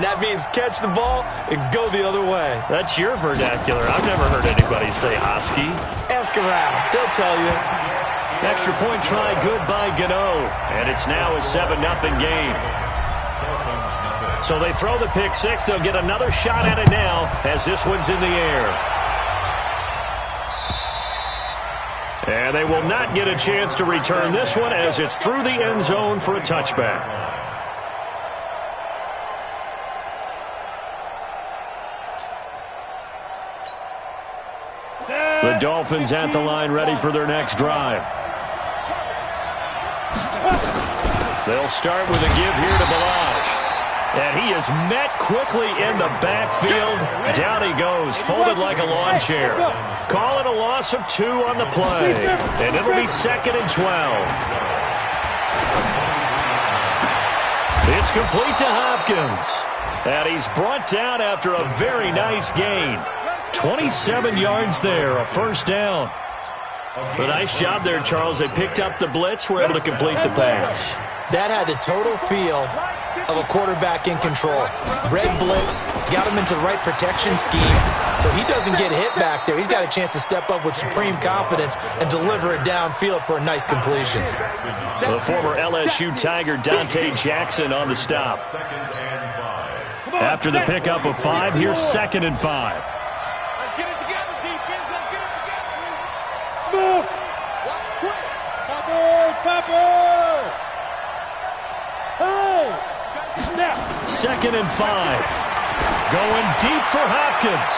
and that means catch the ball and go the other way. That's your vernacular. I've never heard anybody say husky. Ask around. They'll tell you. Extra point try good by Gano, and it's now a 7-0 game. So they throw the pick six. They'll get another shot at it now as this one's in the air. And they will not get a chance to return this one as it's through the end zone for a touchback. The Dolphins at the line ready for their next drive. They'll start with a give here to Balaj. And he is met quickly in the backfield. Down he goes, folded like a lawn chair. Call it a loss of 2 on the play. And it'll be 2nd and 12. It's complete to Hopkins. And he's brought down after a very nice gain. 27 yards there, a first down. But nice job there, Charles. They picked up the blitz, were able to complete the pass. That had the total feel of a quarterback in control. Red blitz, got him into the right protection scheme, so he doesn't get hit back there. He's got a chance to step up with supreme confidence and deliver it downfield for a nice completion. The former LSU Tiger Dante Jackson on the stop. After the pickup of 5, here's 2nd and 5. Let's get it together, defense. Let's get it together. Smooth. Watch twist. Topper. Hey. Snap. 2nd and 5. Going deep for Hopkins.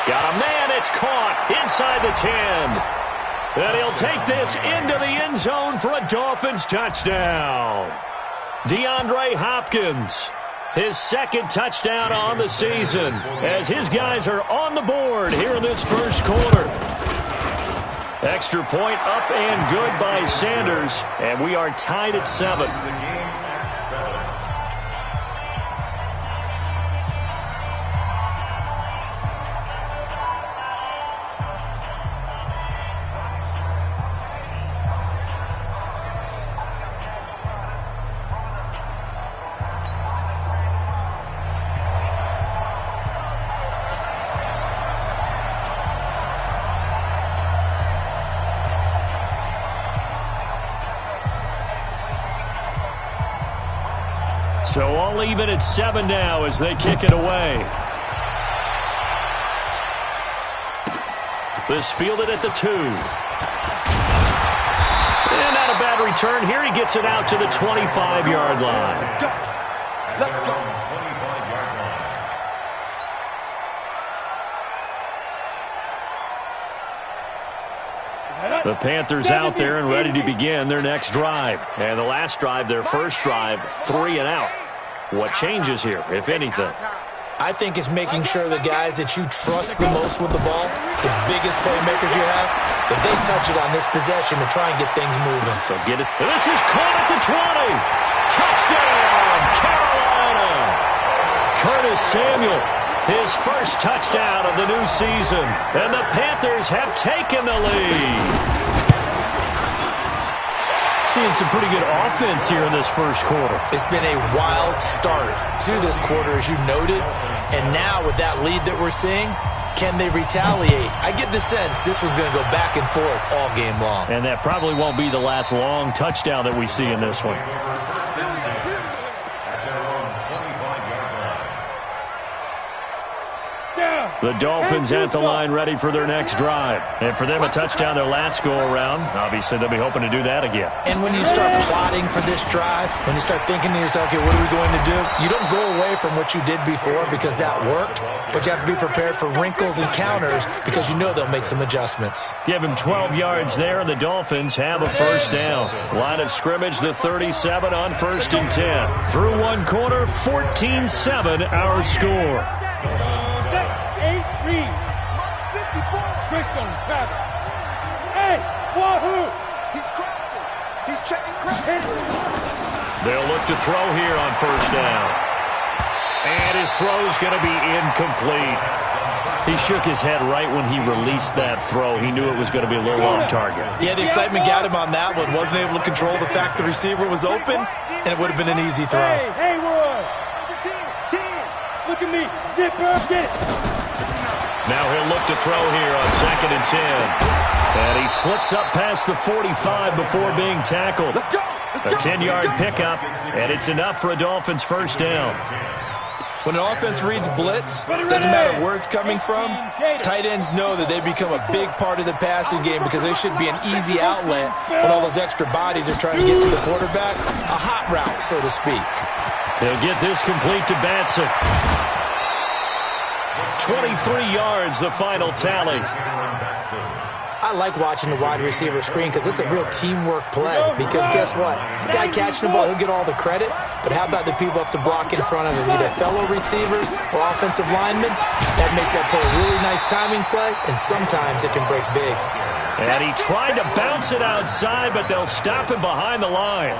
Got a man. It's caught inside the 10. And he'll take this into the end zone for a Dolphins touchdown. DeAndre Hopkins. His 2nd touchdown on the season as his guys are on the board here in this first quarter. Extra point up and good by Sanders, and we are tied at 7. So all even at 7 now as they kick it away. This fielded at the 2. And not a bad return here. He gets it out to the 25-yard line. Let's go. The Panthers out there and ready to begin their next drive. And the last drive, their first drive, 3 and out. What changes here, if anything? I think it's making sure the guys that you trust the most with the ball, the biggest playmakers you have, that they touch it on this possession to try and get things moving. So get it. This is caught at the 20. Touchdown, Carolina. Curtis Samuel, his first touchdown of the new season. And the Panthers have taken the lead. Seeing some pretty good offense here in this first quarter. It's been a wild start to this quarter, as you noted. And now with that lead that we're seeing, can they retaliate? I get the sense this one's going to go back and forth all game long. And that probably won't be the last long touchdown that we see in this one. The Dolphins at the line ready for their next drive. And for them, a touchdown their last go-around. Obviously, they'll be hoping to do that again. And when you start plotting for this drive, when you start thinking to yourself, okay, what are we going to do? You don't go away from what you did before because that worked, but you have to be prepared for wrinkles and counters because you know they'll make some adjustments. Give him 12 yards there, and the Dolphins have a first down. Line of scrimmage, the 37 on 1st and 10. Through one quarter, 14-7 our score. 8-3. 54. Christian Travis. Hey, wahoo! He's crossing. He's checking crossing. They'll look to throw here on first down. And his throw's going to be incomplete. He shook his head right when he released that throw. He knew it was going to be a little off target. Yeah, the excitement got him on that one. Wasn't able to control the fact the receiver was open, and it would have been an easy throw. Hey, Haywood. 10. Look at me. Zipper, get it. Now he'll look to throw here on 2nd and 10. And he slips up past the 45 before being tackled. A 10-yard pickup, and it's enough for a Dolphins first down. When an offense reads blitz, doesn't matter where it's coming from, tight ends know that they become a big part of the passing game because they should be an easy outlet when all those extra bodies are trying to get to the quarterback. A hot route, so to speak. They'll get this complete to Batson. 23 yards, the final tally. I like watching the wide receiver screen because it's a real teamwork play. Because guess what? The guy catching the ball, he'll get all the credit. But how about the people up to block in front of him, either fellow receivers or offensive linemen? That makes that play a really nice timing play, and sometimes it can break big. And he tried to bounce it outside, but they'll stop him behind the line.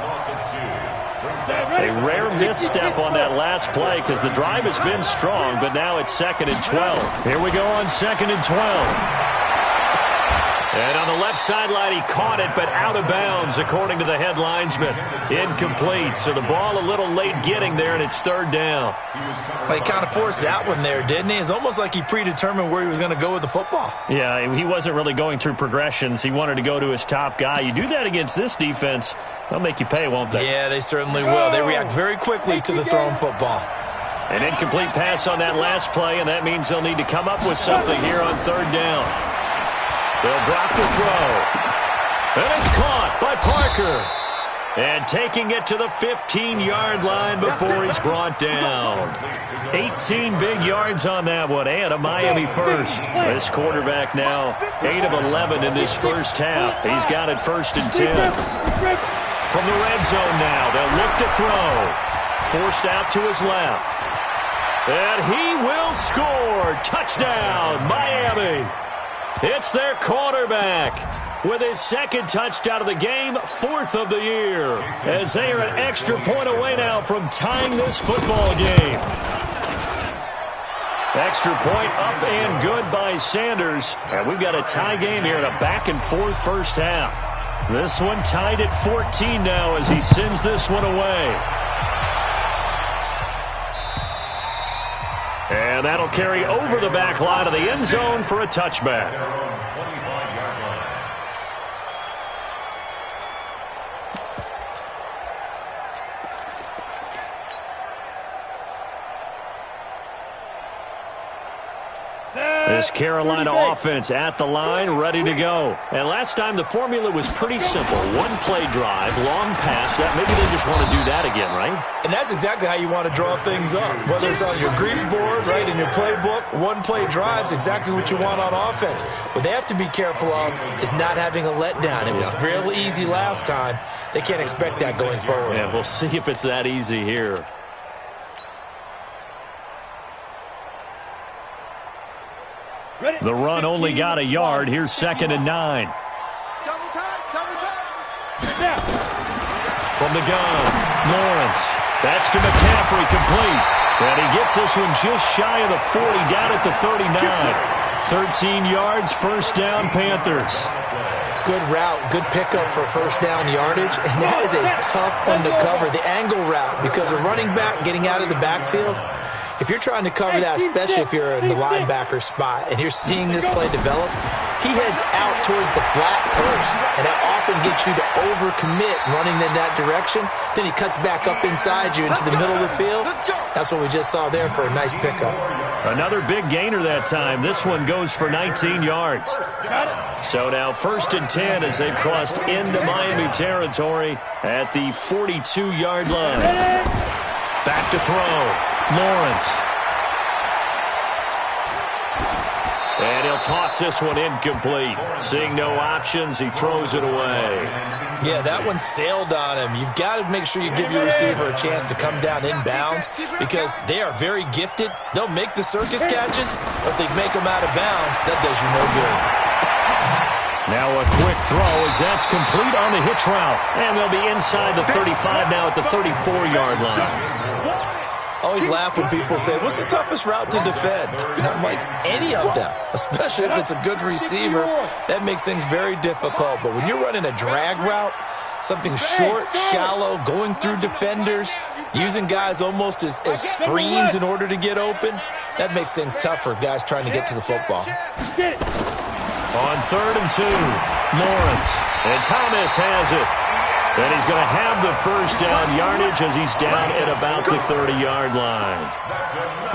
A rare misstep on that last play because the drive has been strong, but now it's 2nd and 12. Here we go on 2nd and 12. And on the left sideline, he caught it, but out of bounds, according to the head linesman. Incomplete, so the ball a little late getting there, and it's 3rd down. Well, he kind of forced that one there, didn't he? It's almost like he predetermined where he was going to go with the football. Yeah, he wasn't really going through progressions. He wanted to go to his top guy. You do that against this defense, they'll make you pay, won't they? Yeah, they certainly will. They react very quickly to the thrown football. An incomplete pass on that last play, and that means they'll need to come up with something here on 3rd down. They'll drop the throw. And it's caught by Parker. And taking it to the 15-yard line before he's brought down. 18 big yards on that one, and a Miami first. This quarterback now 8 of 11 in this first half. He's got it 1st and 10. From the red zone now, they'll look to throw. Forced out to his left. And he will score. Touchdown, Miami. It's their quarterback with his 2nd touchdown of the game, 4th of the year, as they are an extra point away now from tying this football game. Extra point up and good by Sanders. And we've got a tie game here in a back-and-forth first half. This one tied at 14 now as he sends this one away. And that'll carry over the back line of the end zone for a touchback. This Carolina offense at the line, ready to go. And last time the formula was pretty simple. One play drive, long pass. That maybe they just want to do that again, right? And that's exactly how you want to draw things up. Whether it's on your grease board, right, in your playbook, one play drive's exactly what you want on offense. What they have to be careful of is not having a letdown. It was real easy last time. They can't expect that going forward. Yeah, we'll see if it's that easy here. The run only got a yard. Here's 2nd and 9. From the gun, Lawrence. That's to McCaffrey, complete. And he gets this one just shy of the 40, down at the 39. 13 yards, first down, Panthers. Good route, good pickup for first down yardage, and that is a tough one to cover. The angle route, because a running back getting out of the backfield, if you're trying to cover that, especially if you're in the linebacker spot and you're seeing this play develop, he heads out towards the flat first, and that often gets you to overcommit running in that direction. Then he cuts back up inside you into the middle of the field. That's what we just saw there for a nice pickup. Another big gainer that time. This one goes for 19 yards. So now 1st and 10 as they've crossed into Miami territory at the 42-yard line. Back to throw. Lawrence. And he'll toss this one incomplete. Seeing no options, he throws it away. Yeah, that one sailed on him. You've got to make sure you give your receiver a chance to come down inbounds because they are very gifted. They'll make the circus catches, but they make them out of bounds. That does you no good. Now a quick throw as that's complete on the hitch route. And they'll be inside the 35 now at the 34-yard line. Always laugh when people say, what's the toughest route to defend? And I'm like, any of them, especially if it's a good receiver. That makes things very difficult. But when you're running a drag route, something short, shallow, going through defenders, Using guys almost as screens in order to get open, that makes things tough for guys trying to get to the football. On 3rd and 2, Lawrence. And Thomas has it. And he's going to have the first down yardage as he's down at about the 30-yard line.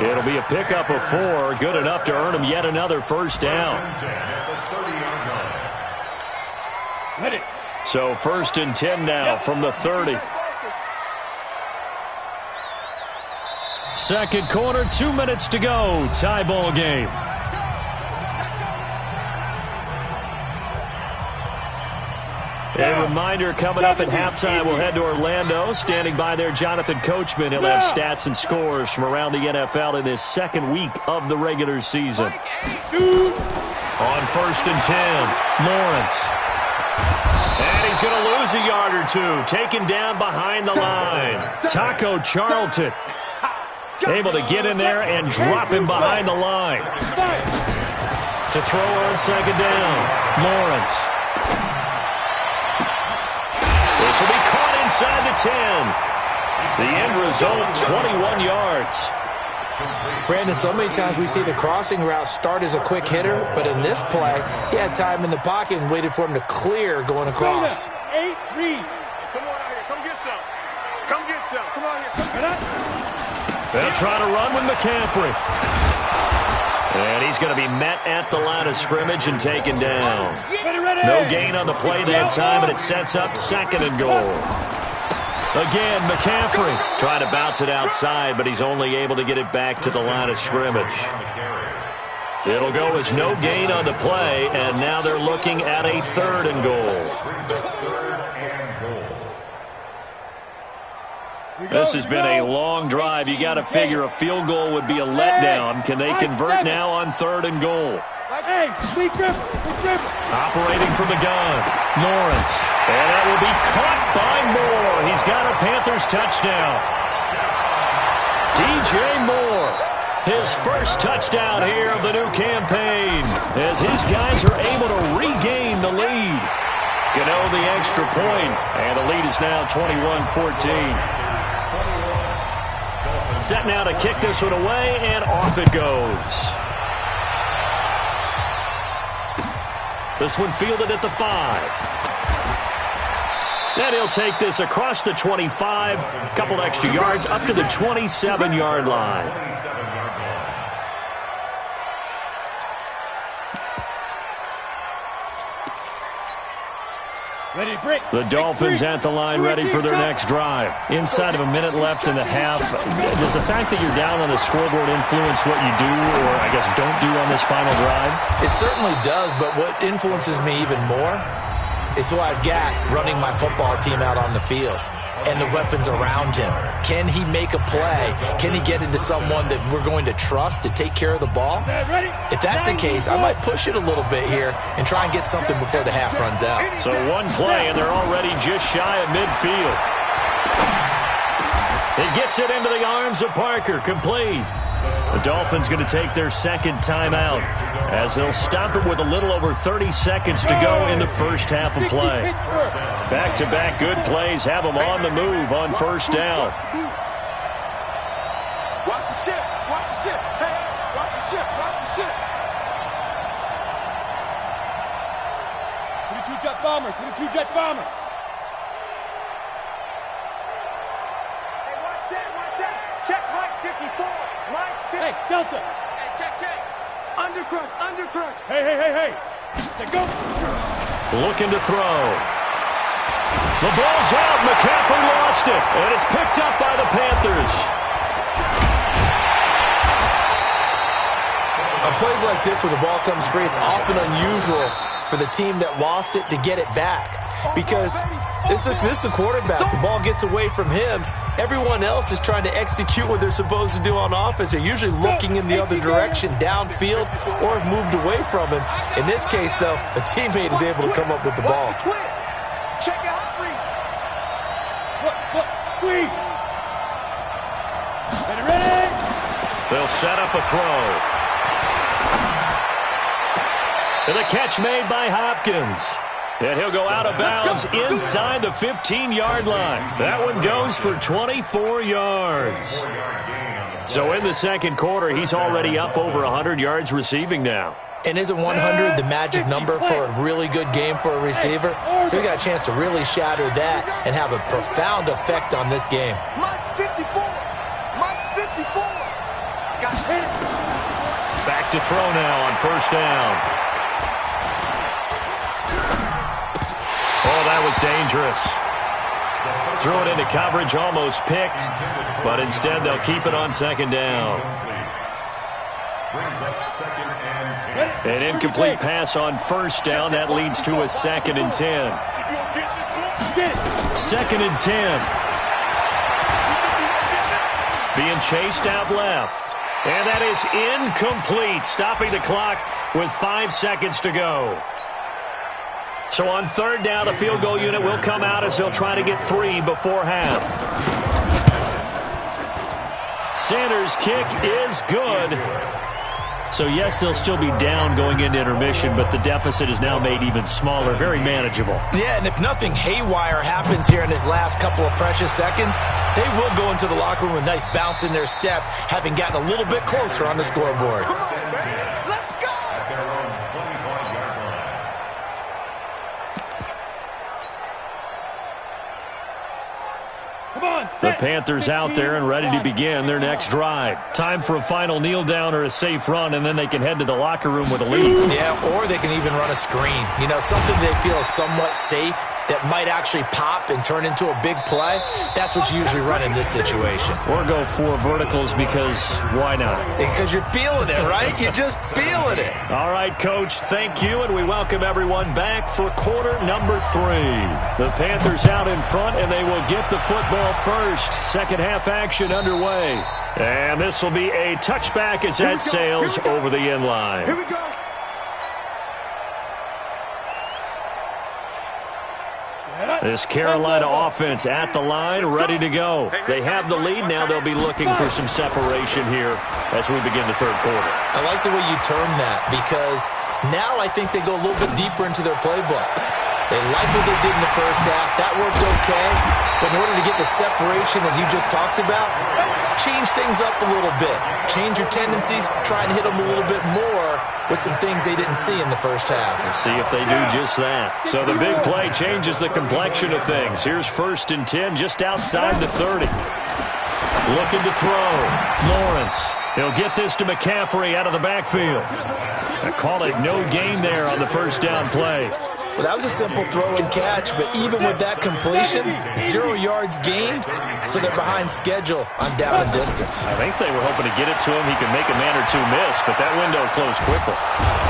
It'll be a pickup of 4, good enough to earn him yet another first down. So 1st and 10 now from the 30. Second quarter, 2 minutes to go. Tie ball game. A reminder, coming up at halftime, we'll head to Orlando. Standing by there, Jonathan Coachman. He'll have stats and scores from around the NFL in this second week of the regular season. On 1st and 10, Lawrence. And he's going to lose a yard or two. Taken down behind the line. Taco Charlton able to get in there and drop him behind the line. To throw on 2nd down, Lawrence. This will be caught inside the 10. The end result, 21 yards. Brandon, so many times we see the crossing route start as a quick hitter, but in this play, he had time in the pocket and waited for him to clear going across. 8, read. Come on out here. Come get some. Come get some. Come on here. Come get up. They'll try to run with McCaffrey. And he's going to be met at the line of scrimmage and taken down. No gain on the play that time, and it sets up 2nd and goal. Again, McCaffrey trying to bounce it outside, but he's only able to get it back to the line of scrimmage. It'll go as no gain on the play, and now they're looking at a 3rd and goal. This has been a long drive. You got to figure a field goal would be a letdown. Can they convert now on 3rd and goal? Operating from the gun, Lawrence. And that will be caught by Moore. He's got a Panthers touchdown. DJ Moore, his first touchdown here of the new campaign, as his guys are able to regain the lead. Gano the extra point, and the lead is now 21-14. Set now to kick this one away, and off it goes. This one fielded at the 5. And he'll take this across the 25, a couple extra yards up to the 27-yard line. The Dolphins at the line, ready for their next drive. Inside of a minute left in the half. Does the fact that you're down on the scoreboard influence what you do, or I guess don't do on this final drive? It certainly does, but what influences me even more is who I've got running my football team out on the field and the weapons around him. Can he make a play? Can he get into someone that we're going to trust to take care of the ball? If that's the case, I might push it a little bit here and try and get something before the half runs out. So one play, and they're already just shy of midfield. It gets it into the arms of Parker, complete. The Dolphins going to take their second timeout as they'll stop it with a little over 30 seconds to go in the first half of play. Back-to-back good plays have them on the move on first down. Watch the ship. Watch the ship. Hey, watch the ship. Watch the ship. 22 jet bomber. 22 jet bomber. Hey, watch that. Watch that. Check Mike 54. Mike 54. Hey, Delta. Hey, check. Undercrush. Undercrush. Hey. Let's go. Looking to throw. The ball's out. McCaffrey lost it, and it's picked up by the Panthers. On plays like this where the ball comes free, it's often unusual for the team that lost it to get it back, because this is the quarterback. The ball gets away from him. Everyone else is trying to execute what they're supposed to do on offense. They're usually looking in the other direction, downfield, or have moved away from him. In this case, though, a teammate is able to come up with the ball. Check out read. Look, squeeze. Ready? They'll set up a throw. And the catch made by Hopkins. And he'll go out of bounds inside the 15-yard line. That one goes for 24 yards. So in the second quarter, he's already up over 100 yards receiving now. And isn't 100 the magic number for a really good game for a receiver? So he got a chance to really shatter that and have a profound effect on this game. Mike's 54. Mike's 54. Got hit. Back to throw now on first down. Oh, that was dangerous. Threw it into coverage, almost picked, but instead they'll keep it on second down. An incomplete pass on first down. That leads to a 2nd and 10. 2nd and 10. Being chased out left. And that is incomplete, stopping the clock with 5 seconds to go. So on third down, the field goal unit will come out as they'll try to get 3 before half. Sanders' kick is good. So, yes, they'll still be down going into intermission, but the deficit is now made even smaller, very manageable. Yeah, and if nothing haywire happens here in his last couple of precious seconds, they will go into the locker room with a nice bounce in their step, having gotten a little bit closer on the scoreboard. Come on, baby. Let's go. The Panthers out there and ready to begin their next drive. Time for a final kneel down or a safe run, and then they can head to the locker room with a lead. Yeah, or they can even run a screen. You know, something they feel is somewhat safe that might actually pop and turn into a big play. That's what you usually run in this situation. Or go 4 verticals because why not? Because you're feeling it, right? You're just feeling it. All right, Coach, thank you, and we welcome everyone back for quarter number 3. The Panthers out in front, and they will get the football first. Second half action underway. And this will be a touchback as that sails over the end line. Here we go. This Carolina offense at the line, ready to go. They have the lead. Now they'll be looking for some separation here as we begin the third quarter. I like the way you term that because now I think they go a little bit deeper into their playbook. They like what they did in the first half. That worked okay. But in order to get the separation that you just talked about, change things up a little bit. Change your tendencies. Try and hit them a little bit more with some things they didn't see in the first half. We'll see if they do just that. So the big play changes the complexion of things. Here's 1st and 10 just outside the 30. Looking to throw. Lawrence. He'll get this to McCaffrey out of the backfield. I call it no gain there on the first down play. Well, that was a simple throw and catch, but even with that completion, 0 yards gained, so they're behind schedule on down and distance. I think they were hoping to get it to him. He could make a man or 2 miss, but that window closed quickly.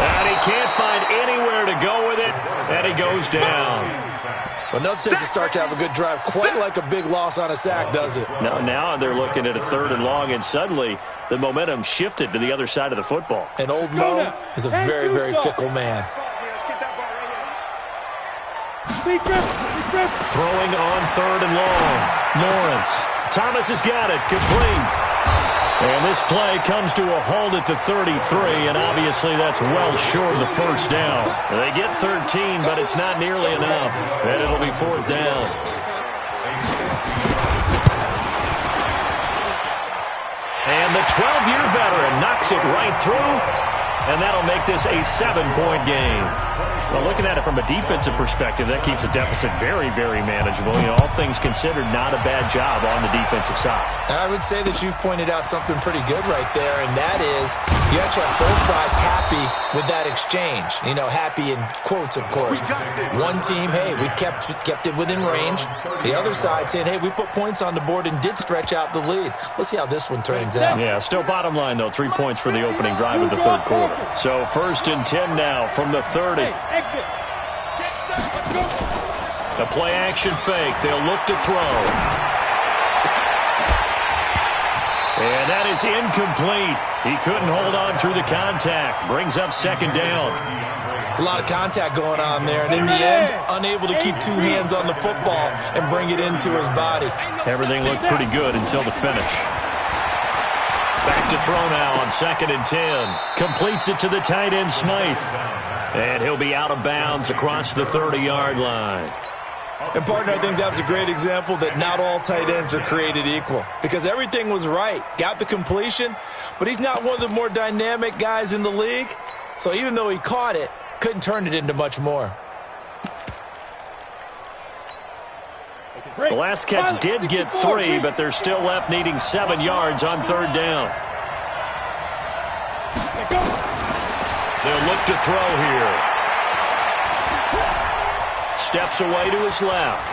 And he can't find anywhere to go with it, and he goes down. Well, nothing takes a start to have a good drive quite like a big loss on a sack, does it? No, now they're looking at a 3rd and long, and suddenly the momentum shifted to the other side of the football. And old Mo is a very, very fickle man. Throwing on 3rd and long. Lawrence. Thomas has got it. Complete. And this play comes to a halt at the 33, and obviously that's well short of the first down. They get 13, but it's not nearly enough. And it'll be 4th down. And the 12-year veteran knocks it right through, and that'll make this a 7-point game. Well, looking at it from a defensive perspective, that keeps the deficit very, very manageable. You know, all things considered, not a bad job on the defensive side. I would say that you've pointed out something pretty good right there, and that is you actually have both sides happy with that exchange. You know, happy in quotes, of course. One team, hey, we've kept it within range. The other side saying, hey, we put points on the board and did stretch out the lead. Let's see how this one turns out. Yeah, still bottom line, though, 3 points for the opening drive of the third quarter. So 1st and 10 now from the 30. A play-action fake. They'll look to throw. And that is incomplete. He couldn't hold on through the contact. Brings up 2nd down. It's a lot of contact going on there, and in the end, unable to keep 2 hands on the football and bring it into his body. Everything looked pretty good until the finish. Back to throw now on 2nd and 10. Completes it to the tight end, Smythe. And he'll be out of bounds across the 30-yard line. And, partner, I think that was a great example that not all tight ends are created equal because everything was right. Got the completion, but he's not one of the more dynamic guys in the league. So even though he caught it, couldn't turn it into much more. The last catch did get 3, but they're still left needing 7 yards on 3rd down. They'll look to throw here. Steps away to his left.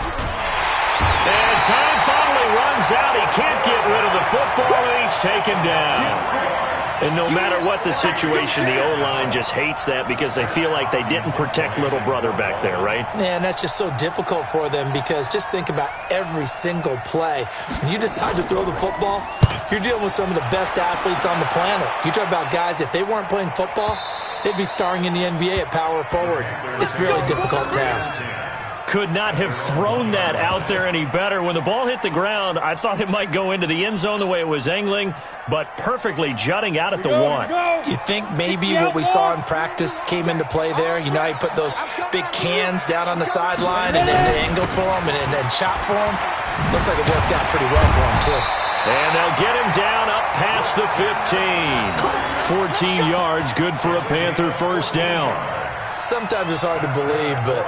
And time finally runs out. He can't get rid of the football, and he's taken down. And no matter what the situation, the O-line just hates that because they feel like they didn't protect little brother back there, right? Man, that's just so difficult for them because just think about every single play. When you decide to throw the football, you're dealing with some of the best athletes on the planet. You talk about guys, if they weren't playing football, they'd be starring in the NBA at power forward. It's a really difficult task. Could not have thrown that out there any better. When the ball hit the ground, I thought it might go into the end zone the way it was angling, but perfectly jutting out at the 1. You think maybe what we saw in practice came into play there? You know how you put those big cans down on the sideline and then the angle for them and then shot for them? Looks like it worked out pretty well for him, too. And they'll get him down up past the 15. 14 yards, good for a Panther first down. Sometimes it's hard to believe, but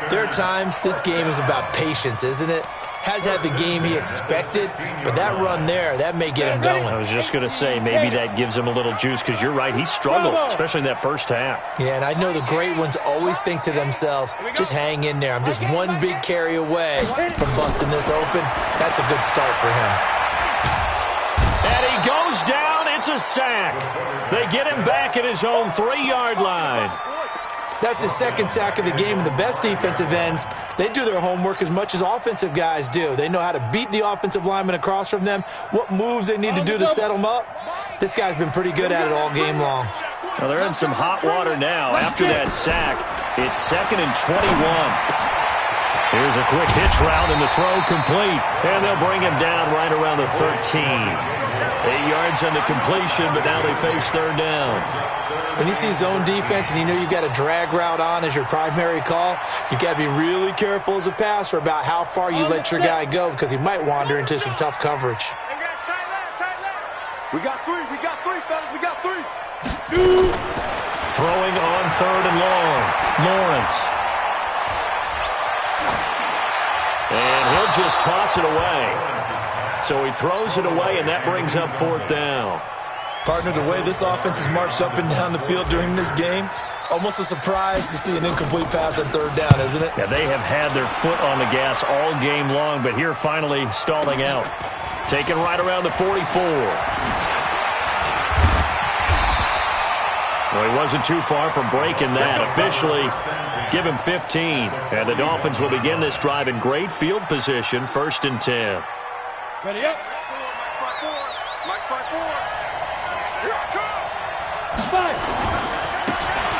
there are times this game is about patience, isn't it? Has had the game he expected, but that run there, that may get him going. I was just going to say, maybe that gives him a little juice because you're right, he struggled, especially in that first half. Yeah, and I know the great ones always think to themselves, just hang in there. I'm just one big carry away from busting this open. That's a good start for him. And he goes down. It's a sack. They get him back at his own 3-yard line. That's his second sack of the game, and the best defensive ends, they do their homework as much as offensive guys do. They know how to beat the offensive lineman across from them, what moves they need to do to set them up. This guy's been pretty good at it all game long. Well, they're in some hot water now. After that sack, it's 2nd and 21. Here's a quick hitch route, and the throw complete. And they'll bring him down right around the 13. 8 yards on the completion, but now they face 3rd down. When you see zone defense and you know you've got a drag route on as your primary call, you got to be really careful as a passer about how far you let your guy go because he might wander into some tough coverage. We got 3, fellas, we got 3. Throwing on 3rd and long. Lawrence. And he'll just toss it away. So he throws it away, and that brings up 4th down. Partner, the way this offense has marched up and down the field during this game, it's almost a surprise to see an incomplete pass on 3rd down, isn't it? Yeah, they have had their foot on the gas all game long, but here finally stalling out. Taken right around the 44. Well, he wasn't too far from breaking that. Officially, give him 15. And the Dolphins will begin this drive in great field position, 1st and 10. Ready up.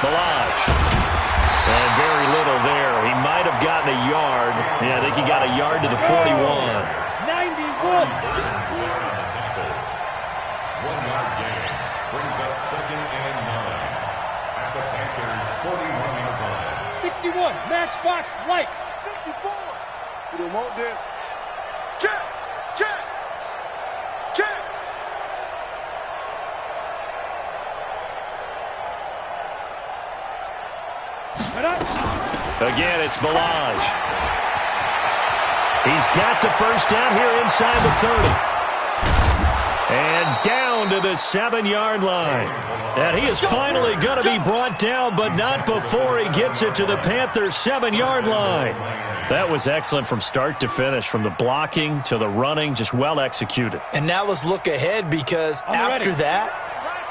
Balaj. And very little there. He might have gotten a yard. Yeah, I think he got a yard to the 41. 91. 1-yard gain brings up 2nd and 9 at the Panthers' 41-yard line. 61. Matchbox lights. 54. We don't want this. Check. Check. Check. Again, it's Balaj. He's got the first down here inside the 30. And down to the 7-yard line. And he is finally going to be brought down, but not before he gets it to the Panthers' 7-yard line. That was excellent from start to finish, from the blocking to the running, just well executed. And now let's look ahead because after that,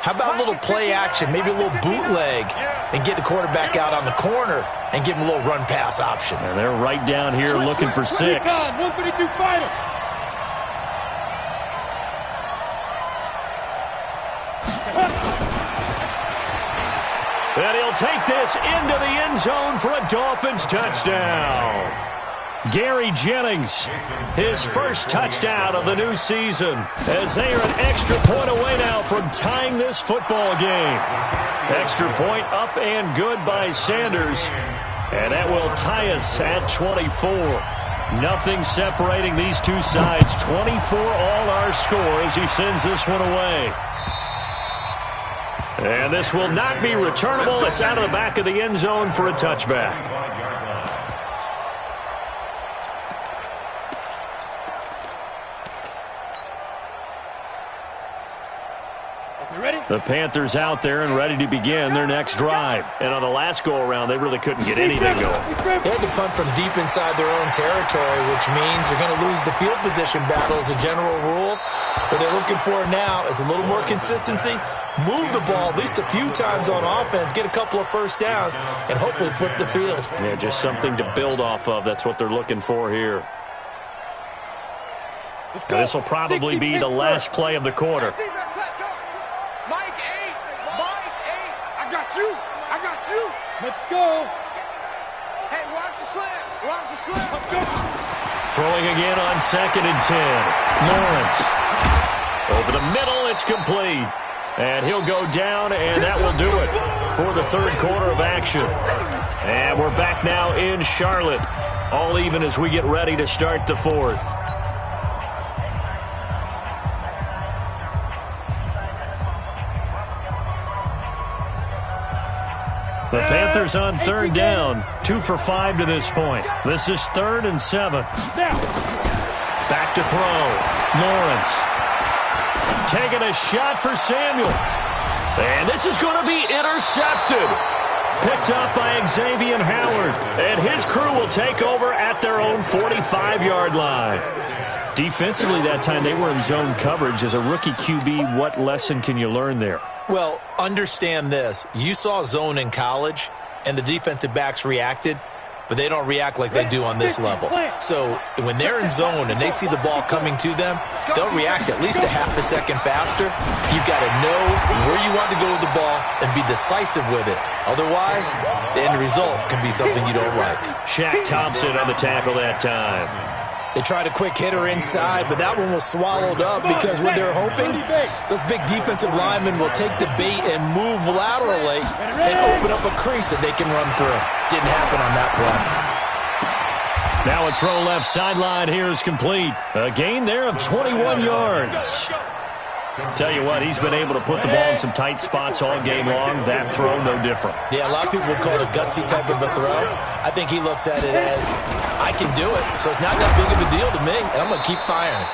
how about a little play action, maybe a little bootleg, and get the quarterback out on the corner and give him a little run-pass option. And they're right down here looking for 6. 132 final. And he'll take this into the end zone for a Dolphins touchdown. Gary Jennings, his first touchdown of the new season, as they are an extra point away now from tying this football game. Extra point up and good by Sanders, and that will tie us at 24. Nothing separating these two sides. 24 all our score as he sends this one away. And this will not be returnable. It's out of the back of the end zone for a touchback. The Panthers out there and ready to begin their next drive. And on the last go-around, they really couldn't get anything going. They had to punt from deep inside their own territory, which means they're going to lose the field position battle as a general rule. What they're looking for now is a little more consistency, move the ball at least a few times on offense, get a couple of first downs, and hopefully flip the field. Yeah, just something to build off of. That's what they're looking for here. Now, this will probably be the last play of the quarter. Let's go. Hey, watch the slant. Watch the slant. Let's go. Throwing again on 2nd and 10. Lawrence. Over the middle, it's complete. And he'll go down, and that will do it for the third quarter of action. And we're back now in Charlotte. All even as we get ready to start the fourth. The Panthers on third down, 2 for 5 to this point. This is 3rd and 7. Back to throw. Lawrence. Taking a shot for Samuel. And this is going to be intercepted. Picked up by Xavier Howard. And his crew will take over at their own 45-yard line. Defensively that time, they were in zone coverage. As a rookie QB, what lesson can you learn there? Well, understand this. You saw zone in college, and the defensive backs reacted, but they don't react like they do on this level. So when they're in zone and they see the ball coming to them, they'll react at least a half a second faster. You've got to know where you want to go with the ball and be decisive with it. Otherwise, the end result can be something you don't like. Shaq Thompson on the tackle that time. They tried a quick hitter inside, but that one was swallowed up because what they're hoping, those big defensive linemen will take the bait and move laterally and open up a crease that they can run through. Didn't happen on that play. Now a throw left sideline here is complete. A gain there of 21 yards. Tell you what, he's been able to put the ball in some tight spots all game long. That throw, no different. Yeah, a lot of people would call it a gutsy type of a throw. I think he looks at it as, I can do it, so it's not that big of a deal to me, and I'm going to keep firing.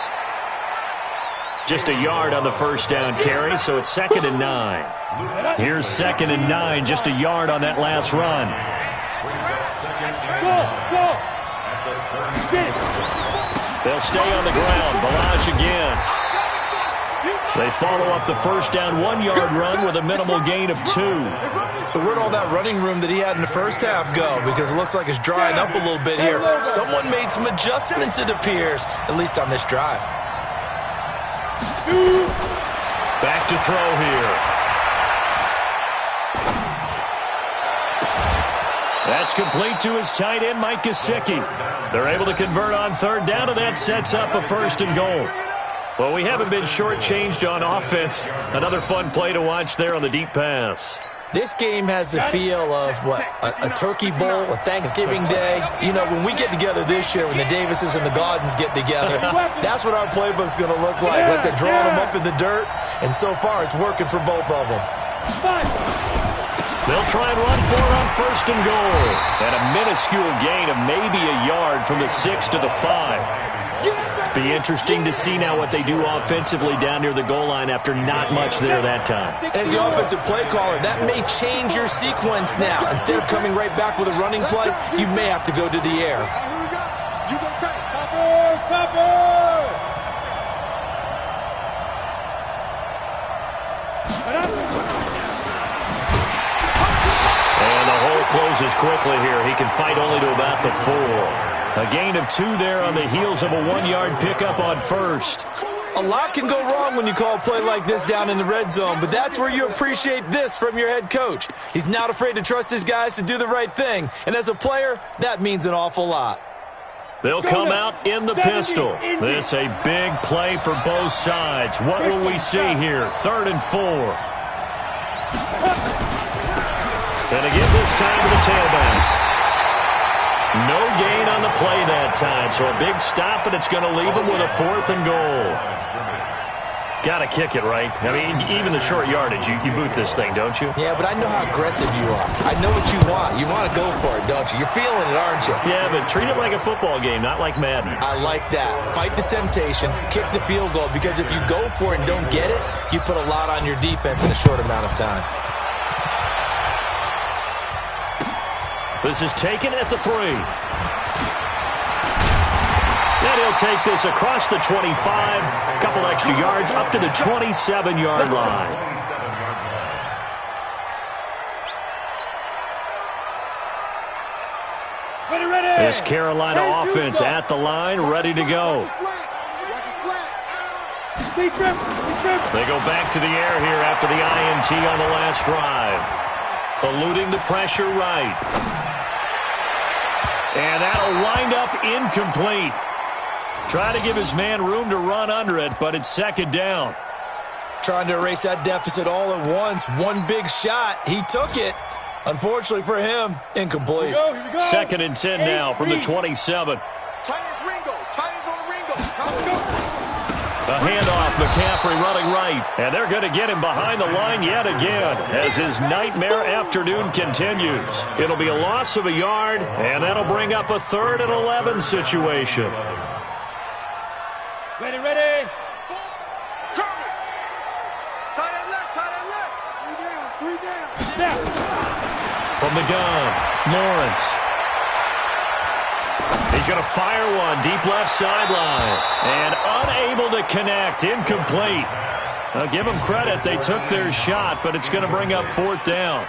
Just a yard on the first down carry, so it's 2nd and 9. Here's 2nd and 9, just a yard on that last run. They'll stay on the ground. Balazs again. They follow up the first down 1-yard run with a minimal gain of 2. So where'd all that running room that he had in the first half go? Because it looks like it's drying up a little bit here. Someone made some adjustments, it appears, at least on this drive. Back to throw here. That's complete to his tight end, Mike Gesicki. They're able to convert on third down, and that sets up a 1st and goal. Well, we haven't been shortchanged on offense. Another fun play to watch there on the deep pass. This game has the feel of, what, a turkey bowl, a Thanksgiving day. You know, when we get together this year, when the Davises and the Gaudens get together, that's what our playbook's going to look like. Like they're drawing them up in the dirt, and so far it's working for both of them. They'll try and run for it on 1st and goal. And a minuscule gain of maybe a yard from the 6 to the 5. Be interesting to see now what they do offensively down near the goal line after not much there that time. As the offensive play caller, that may change your sequence now. Instead of coming right back with a running play, you may have to go to the air. And the hole closes quickly here. He can fight only to about the 4. A gain of 2 there on the heels of a 1-yard pickup on 1st. A lot can go wrong when you call a play like this down in the red zone, but that's where you appreciate this from your head coach. He's not afraid to trust his guys to do the right thing, and as a player, that means an awful lot. They'll come out in the pistol. This a big play for both sides. What will we see here? 3rd and 4. And again this time to the tailback. No gain on the play that time, so a big stop, and it's going to leave them with a 4th and goal. Got to kick it, right? I mean, even the short yardage, you boot this thing, don't you? Yeah, but I know how aggressive you are. I know what you want. You want to go for it, don't you? You're feeling it, aren't you? Yeah, but treat it like a football game, not like Madden. I like that. Fight the temptation, kick the field goal, because if you go for it and don't get it, you put a lot on your defense in a short amount of time. This is taken at the 3. And he'll take this across the 25, a couple extra yards up to the 27-yard line. This Carolina offense at the line, ready to go. They go back to the air here after the INT on the last drive. Eluding the pressure right. And that'll wind up incomplete. Try to give his man room to run under it, but it's 2nd down. Trying to erase that deficit all at once. One big shot. He took it. Unfortunately for him, incomplete. Here we go. 2nd and 10 now from the 27. A handoff, McCaffrey running right. And they're going to get him behind the line yet again as his nightmare afternoon continues. It'll be a loss of a yard, and that'll bring up a 3rd and 11 situation. Ready, ready. Three down. From the gun, Lawrence. He's going to fire one deep left sideline. And unable to connect, incomplete. Now give them credit, they took their shot, but it's going to bring up 4th down.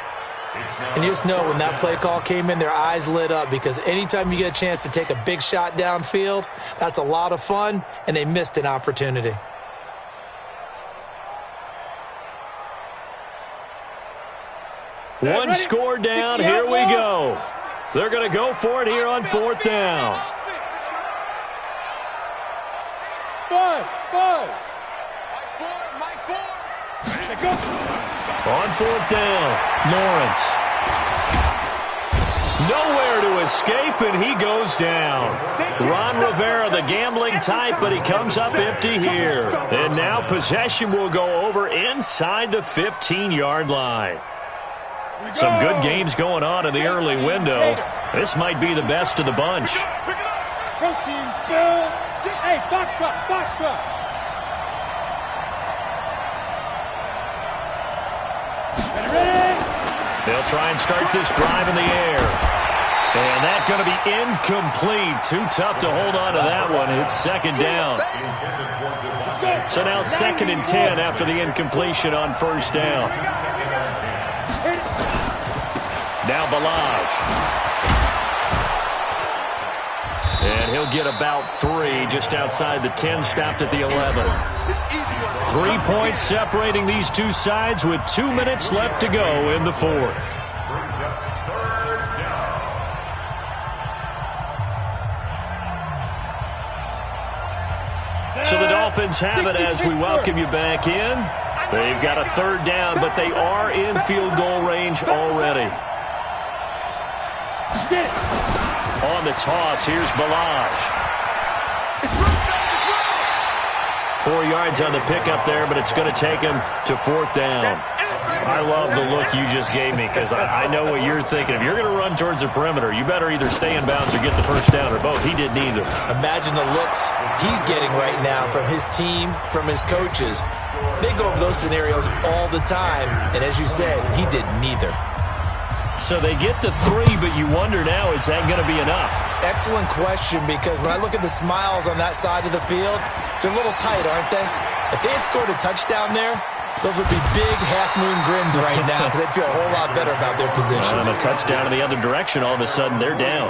And you just know when that play call came in, their eyes lit up, because anytime you get a chance to take a big shot downfield, that's a lot of fun, and they missed an opportunity. One score down, here we go. They're going to go for it here on 4th down. Five. On 4th down, Lawrence. Nowhere to escape, and he goes down. Ron Rivera, the gambling type, but he comes up empty here. And now possession will go over inside the 15-yard line. Some good games going on in the early window. This might be the best of the bunch. Go team, still. Hey, box truck. Ready. They'll try and start this drive in the air. And that's going to be incomplete. Too tough to hold on to that one. It's 2nd down. So now 2nd and 10 after the incompletion on 1st down. Now Balaj. And he'll get about 3 just outside the 10, stopped at the 11. 3 points separating these two sides with 2 minutes left to go in the 4th. So the Dolphins have it as we welcome you back in. They've got a 3rd down, but they are in field goal range already. On the toss, here's Balaj. 4 yards on the pickup there, but it's going to take him to 4th down. I love the look you just gave me, because I know what you're thinking. If you're going to run towards the perimeter, you better either stay in bounds or get the 1st down, or both. He did neither. Imagine the looks he's getting right now from his team, from his coaches. They go over those scenarios all the time, and as you said, he did neither. So they get to 3, but you wonder now, is that going to be enough? Excellent question, because when I look at the smiles on that side of the field, they're a little tight, aren't they? If they had scored a touchdown there, those would be big half-moon grins right now, because they'd feel a whole lot better about their position. And a touchdown in the other direction, all of a sudden they're down.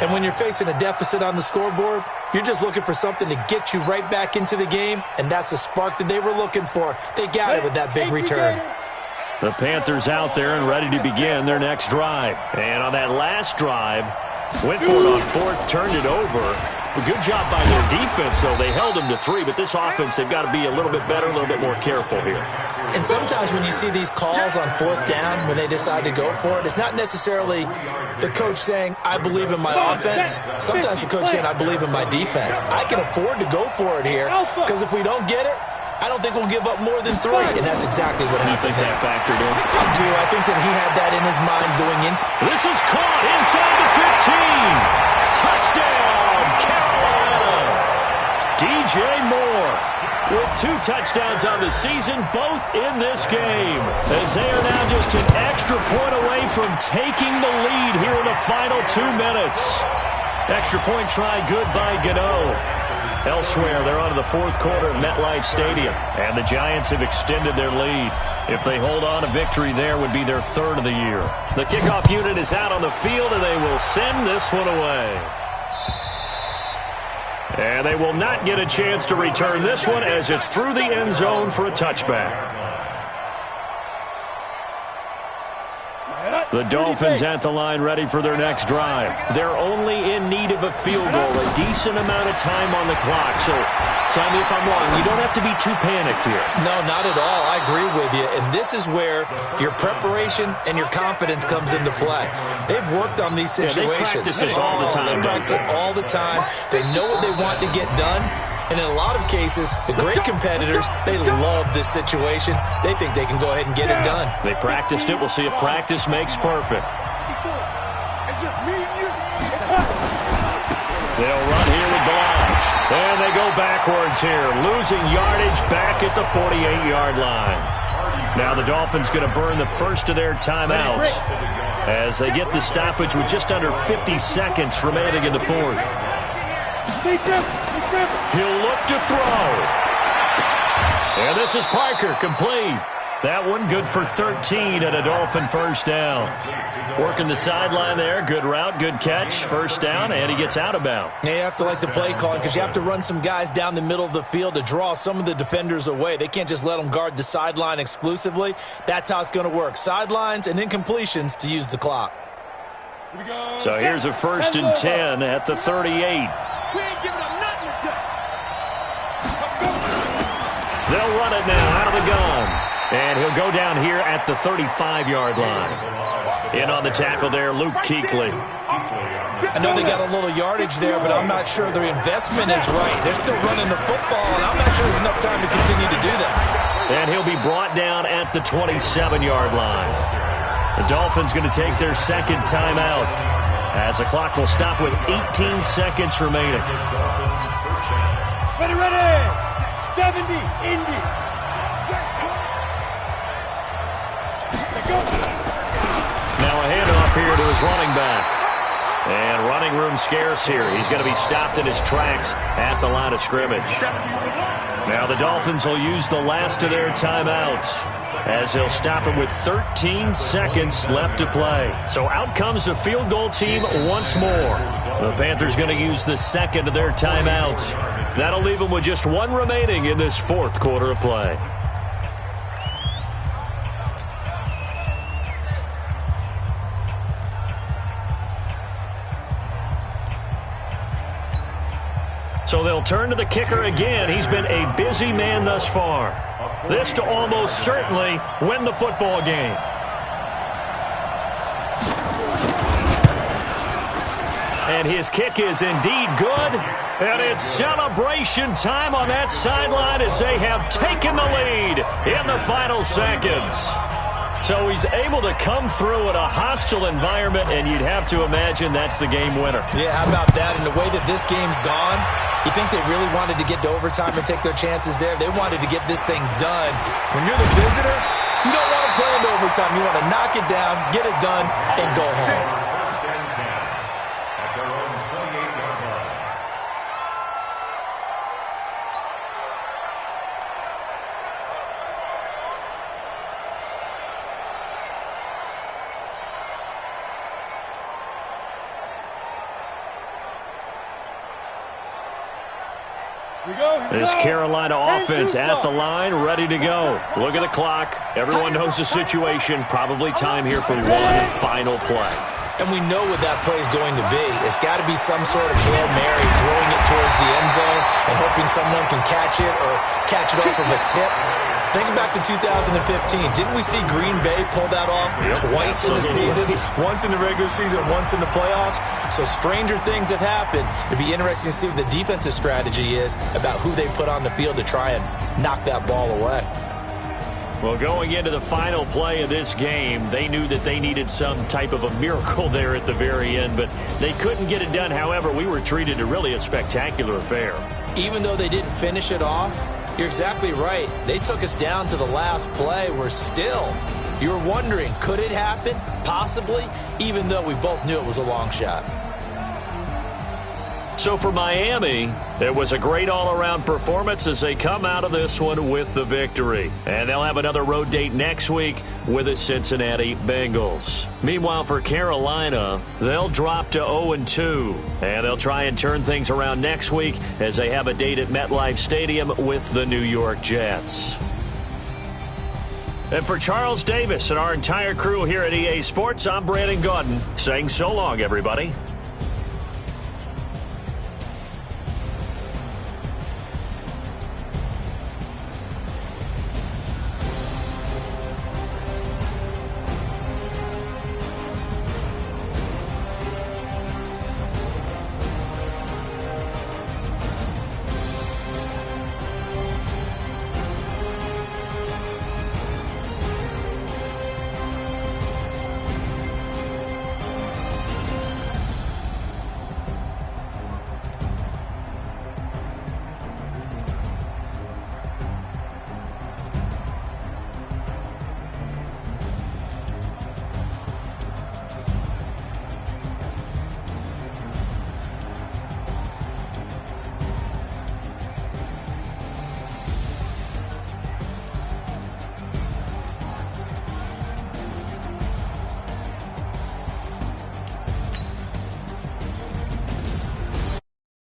And when you're facing a deficit on the scoreboard, you're just looking for something to get you right back into the game, and that's the spark that they were looking for. They got it with that big return. The Panthers out there and ready to begin their next drive. And on that last drive, went for it on 4th, turned it over. A good job by their defense, though. They held them to 3, but this offense, they've got to be a little bit better, a little bit more careful here. And sometimes when you see these calls on 4th down, when they decide to go for it, it's not necessarily the coach saying, I believe in my offense. Sometimes the coach saying, I believe in my defense. I can afford to go for it here, because if we don't get it, I don't think we'll give up more than 3, and that's exactly what happened. You think that factored in? I do. I think that he had that in his mind going into. This is caught inside the 15. Touchdown, Carolina. DJ Moore with 2 touchdowns on the season, both in this game, as they are now just an extra point away from taking the lead here in the final 2 minutes. Extra point try good by Gano. Elsewhere, they're on to the 4th quarter of MetLife Stadium, and the Giants have extended their lead. If they hold on, a victory there would be their 3rd of the year. The kickoff unit is out on the field, and they will send this one away. And they will not get a chance to return this one as it's through the end zone for a touchback. The Dolphins at the line ready for their next drive. They're only in need of a field goal, a decent amount of time on the clock. So tell me if I'm wrong. You don't have to be too panicked here. No, not at all. I agree with you. And this is where your preparation and your confidence comes into play. They've worked on these situations. Yeah, they practice this all the time. They practice it all the time. They know what they want to get done. And in a lot of cases, the great competitors, they love this situation. They think they can go ahead and get it done. They practiced it. We'll see if practice makes perfect. It's just me and you. They'll run here with Blige. And they go backwards here, losing yardage back at the 48-yard line. Now the Dolphins going to burn the first of their timeouts as they get the stoppage with just under 50 seconds remaining in the 4th. He'll look to throw. And this is Parker, complete. That one good for 13 and a Dolphin first down. Working the sideline there. Good route, good catch. First down, and he gets out of bounds. Yeah, you have to like the play calling because you have to run some guys down the middle of the field to draw some of the defenders away. They can't just let them guard the sideline exclusively. That's how it's going to work. Sidelines and incompletions to use the clock. So here's a 1st and 10 at the 38. We ain't giving up nothing today. They'll run it now out of the gun. And he'll go down here at the 35-yard line. In on the tackle there, Luke Kuechly. I know they got a little yardage there, but I'm not sure their investment is right. They're still running the football, and I'm not sure there's enough time to continue to do that. And he'll be brought down at the 27-yard line. The Dolphins going to take their 2nd timeout as the clock will stop with 18 seconds remaining. Ready. 70, Indy. Now a handoff here to his running back. And running room scarce here. He's going to be stopped in his tracks at the line of scrimmage. Now the Dolphins will use the last of their timeouts as they'll stop it with 13 seconds left to play. So out comes the field goal team once more. The Panthers going to use the 2nd of their timeouts. That'll leave them with just 1 remaining in this 4th quarter of play. So they'll turn to the kicker again. He's been a busy man thus far. This to almost certainly win the football game. And his kick is indeed good. And it's celebration time on that sideline as they have taken the lead in the final seconds. So he's able to come through in a hostile environment, and you'd have to imagine that's the game winner. Yeah, how about that? And the way that this game's gone, you think they really wanted to get to overtime and take their chances there? They wanted to get this thing done. When you're the visitor, you don't want to play into overtime. You want to knock it down, get it done, and go home. This Carolina offense at the line, ready to go. Look at the clock. Everyone knows the situation. Probably time here for one final play. And we know what that play is going to be. It's got to be some sort of Hail Mary, throwing it towards the end zone and hoping someone can catch it or catch it off of a tip. Think back to 2015. Didn't we see Green Bay pull that off twice in the season? Once in the regular season, once in the playoffs. So stranger things have happened. It'd be interesting to see what the defensive strategy is about who they put on the field to try and knock that ball away. Well, going into the final play of this game, they knew that they needed some type of a miracle there at the very end, but they couldn't get it done. However, we were treated to really a spectacular affair. Even though they didn't finish it off, you're exactly right. They took us down to the last play. You're wondering, could it happen? Possibly, even though we both knew it was a long shot. So for Miami, it was a great all-around performance as they come out of this one with the victory. And they'll have another road date next week with the Cincinnati Bengals. Meanwhile, for Carolina, they'll drop to 0-2. And they'll try and turn things around next week as they have a date at MetLife Stadium with the New York Jets. And for Charles Davis and our entire crew here at EA Sports, I'm Brandon Gaudin saying so long, everybody.